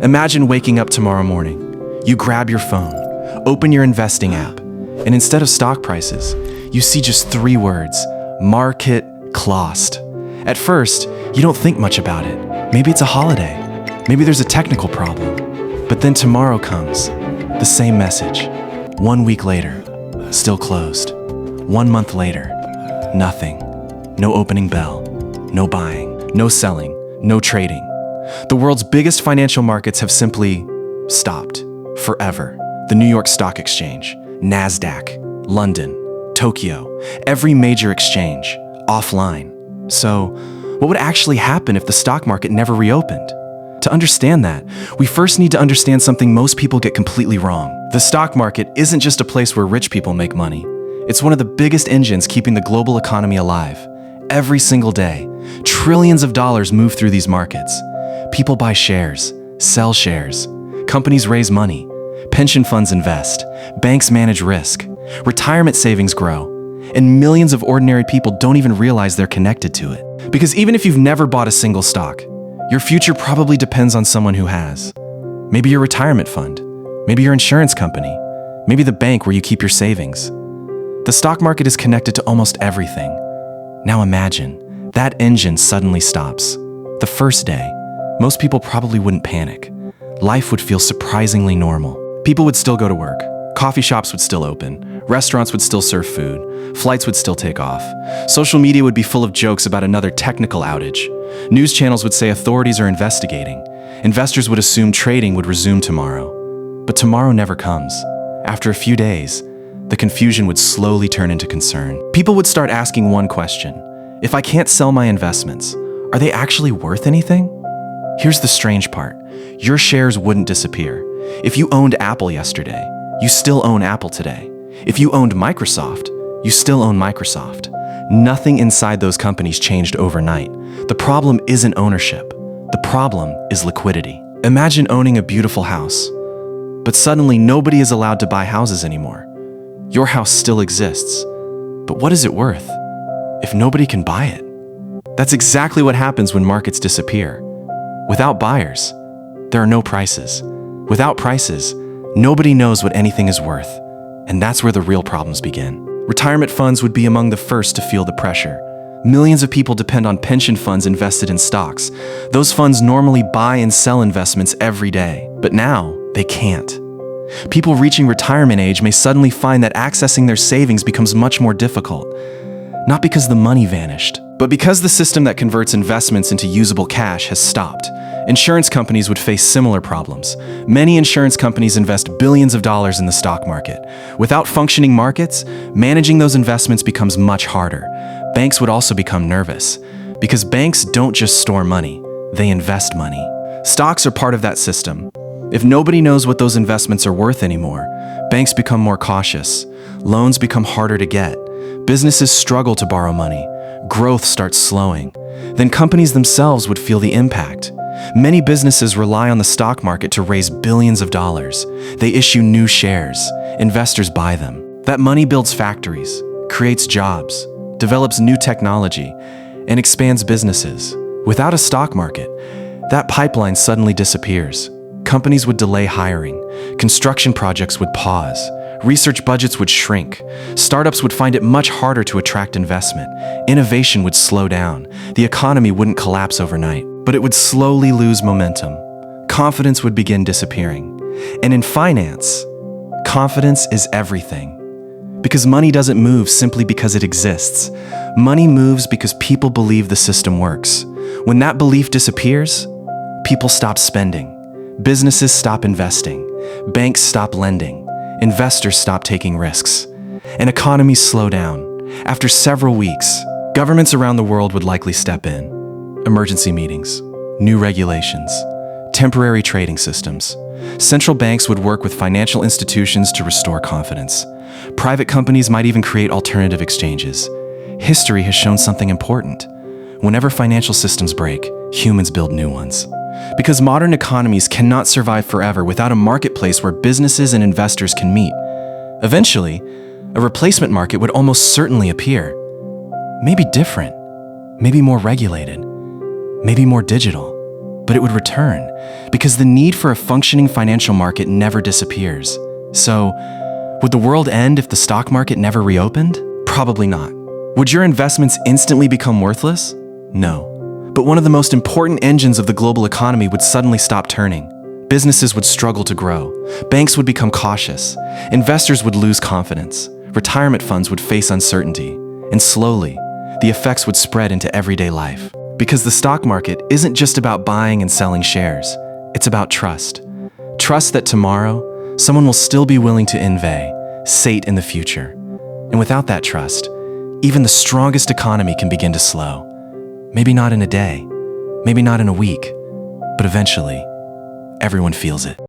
Imagine waking up tomorrow morning. You grab your phone, open your investing app, and instead of stock prices, you see just 3 words: market closed. At first, you don't think much about it. Maybe it's a holiday. Maybe there's a technical problem. But then tomorrow comes. The same message. 1 week later, still closed. 1 month later, nothing. No opening bell. No buying. No selling. No trading. The world's biggest financial markets have simply stopped. Forever. The New York Stock Exchange, NASDaq, London, Tokyo, every major exchange, offline. So, what would actually happen if the stock market never reopened? To understand that, we first need to understand something most people get completely wrong. The stock market isn't just a place where rich people make money. It's one of the biggest engines keeping the global economy alive. Every single day, trillions of dollars move through these markets. People buy shares, sell shares, companies raise money, pension funds invest, banks manage risk, retirement savings grow, and millions of ordinary people don't even realize they're connected to it. Because even if you've never bought a single stock, your future probably depends on someone who has. Maybe your retirement fund, maybe your insurance company, maybe the bank where you keep your savings. The stock market is connected to almost everything. Now imagine, that engine suddenly stops. The first day, most people probably wouldn't panic. Life would feel surprisingly normal. People would still go to work. Coffee shops would still open. Restaurants would still serve food. Flights would still take off. Social media would be full of jokes about another technical outage. News channels would say authorities are investigating. Investors would assume trading would resume tomorrow. But tomorrow never comes. After a few days, the confusion would slowly turn into concern. People would start asking one question: if I can't sell my investments, are they actually worth anything? Here's the strange part. Your shares wouldn't disappear. If you owned Apple yesterday, you still own Apple today. If you owned Microsoft, you still own Microsoft. Nothing inside those companies changed overnight. The problem isn't ownership. The problem is liquidity. Imagine owning a beautiful house, but suddenly nobody is allowed to buy houses anymore. Your house still exists, but what is it worth if nobody can buy it? That's exactly what happens when markets disappear. Without buyers, there are no prices. Without prices, nobody knows what anything is worth, and that's where the real problems begin. Retirement funds would be among the first to feel the pressure. Millions of people depend on pension funds invested in stocks. Those funds normally buy and sell investments every day, but now they can't. People reaching retirement age may suddenly find that accessing their savings becomes much more difficult. Not because the money vanished, but because the system that converts investments into usable cash has stopped. Insurance companies would face similar problems. Many insurance companies invest billions of dollars in the stock market. Without functioning markets, managing those investments becomes much harder. Banks would also become nervous, because banks don't just store money, they invest money. Stocks are part of that system. If nobody knows what those investments are worth anymore, banks become more cautious. Loans become harder to get. Businesses struggle to borrow money. Growth starts slowing. Then companies themselves would feel the impact. Many businesses rely on the stock market to raise billions of dollars. They issue new shares. Investors buy them. That money builds factories, creates jobs, develops new technology, and expands businesses. Without a stock market, that pipeline suddenly disappears. Companies would delay hiring. Construction projects would pause. Research budgets would shrink. Startups would find it much harder to attract investment. Innovation would slow down. The economy wouldn't collapse overnight, but it would slowly lose momentum. Confidence would begin disappearing. And in finance, confidence is everything. Because money doesn't move simply because it exists. Money moves because people believe the system works. When that belief disappears, people stop spending. Businesses stop investing. Banks stop lending. Investors stop taking risks. And economies slow down. After several weeks, governments around the world would likely step in. Emergency meetings, new regulations, temporary trading systems. Central banks would work with financial institutions to restore confidence. Private companies might even create alternative exchanges. History has shown something important. Whenever financial systems break, humans build new ones. Because modern economies cannot survive forever without a marketplace where businesses and investors can meet. Eventually, a replacement market would almost certainly appear. Maybe different, maybe more regulated, maybe more digital. but it would return, because the need for a functioning financial market never disappears. So, would the world end if the stock market never reopened? Probably not. Would your investments instantly become worthless? No. But one of the most important engines of the global economy would suddenly stop turning. Businesses would struggle to grow. Banks would become cautious. Investors would lose confidence. Retirement funds would face uncertainty. And slowly, the effects would spread into everyday life. Because the stock market isn't just about buying and selling shares. It's about trust. Trust that tomorrow, someone will still be willing to sate in the future. And without that trust, even the strongest economy can begin to slow. Maybe not in a day, maybe not in a week, but eventually, everyone feels it.